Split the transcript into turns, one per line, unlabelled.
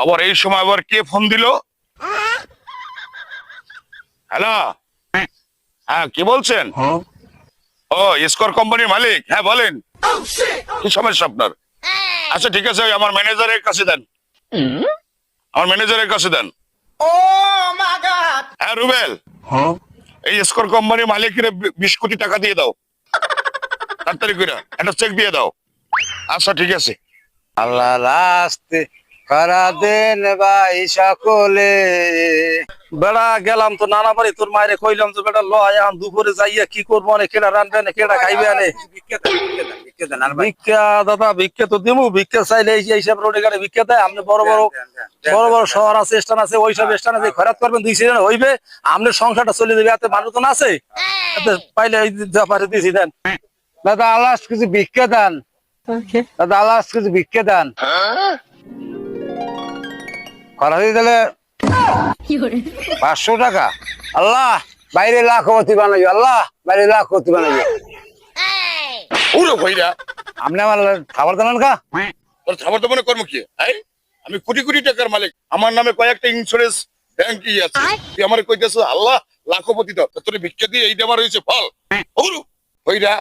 আবার এই সময় আবার কে ফোন দিল? হ্যালো, হ্যাঁ কি বলছেন? ও স্কোর কোম্পানির মালিক, হ্যাঁ বলেন কি সমস্যা আপনার? আচ্ছা ঠিক আছে, ওই আমার ম্যানেজারের কাছে দেন, আমার ম্যানেজারের কাছে দেন। হ্যাঁ রুবেল, এই স্কোর কোম্পানির মালিকের 20 কোটি টাকা দিয়ে দাও, তাড়াতাড়ি করে একটা চেক দিয়ে দাও। আচ্ছা ঠিক আছে।
আল্লাহ রাস্তে করা দেন ভাই সকলে। বেড়া গেলাম তো নানা বাড়ি, তোর মায়ের কইলাম তো বেটা লয় এখন দুপুরে যাইয়া কি করবো, অনেক কেডা রানবে না কেডা খাইবে আনে। ভিক্ষা দাদা, ভিক্ষা তো দিমু, ভিক্ষা চাইলে এইসব রোডে গাড়ি ভিক্ষা দেয়। আপনি বড় বড় বড় বড় শহর আছে, স্থান আছে, ওইসব স্থানে যে খরাত করবেন 2 সিজন হইবে, আপনার সংসারটা চলে যাবে। এতে মানুষ তো না আছে, এতে পাইলে এই যা পারে দিছি দেন। দাদা আল্লাহ কিছু ভিক্ষা দেন, দাদা আল্লাহ কিছু ভিক্ষা দেন। করা দিয়ে তাহলে 500 টাকা। আল্লাহ বাইরে লাখপতি বানাইও, আল্লাহ বাইরে লাখপতি বানাইও।
পুরো ভাইরা
আপনি আমার খাবার দেন কা?
তোর খাবার দাবার কর্ম কি? আমি কোটি কোটি টাকার মালিক, আমার নামে কয়েকটা ইন্স্যুরেন্স ব্যাংকই আছে। তুই আমার কইতেছ আল্লাহ লাখপতি দাও, তোর ভিক্ষা দিয়ে এইটা আমার হয়েছে ফল। ওরু ভাইরা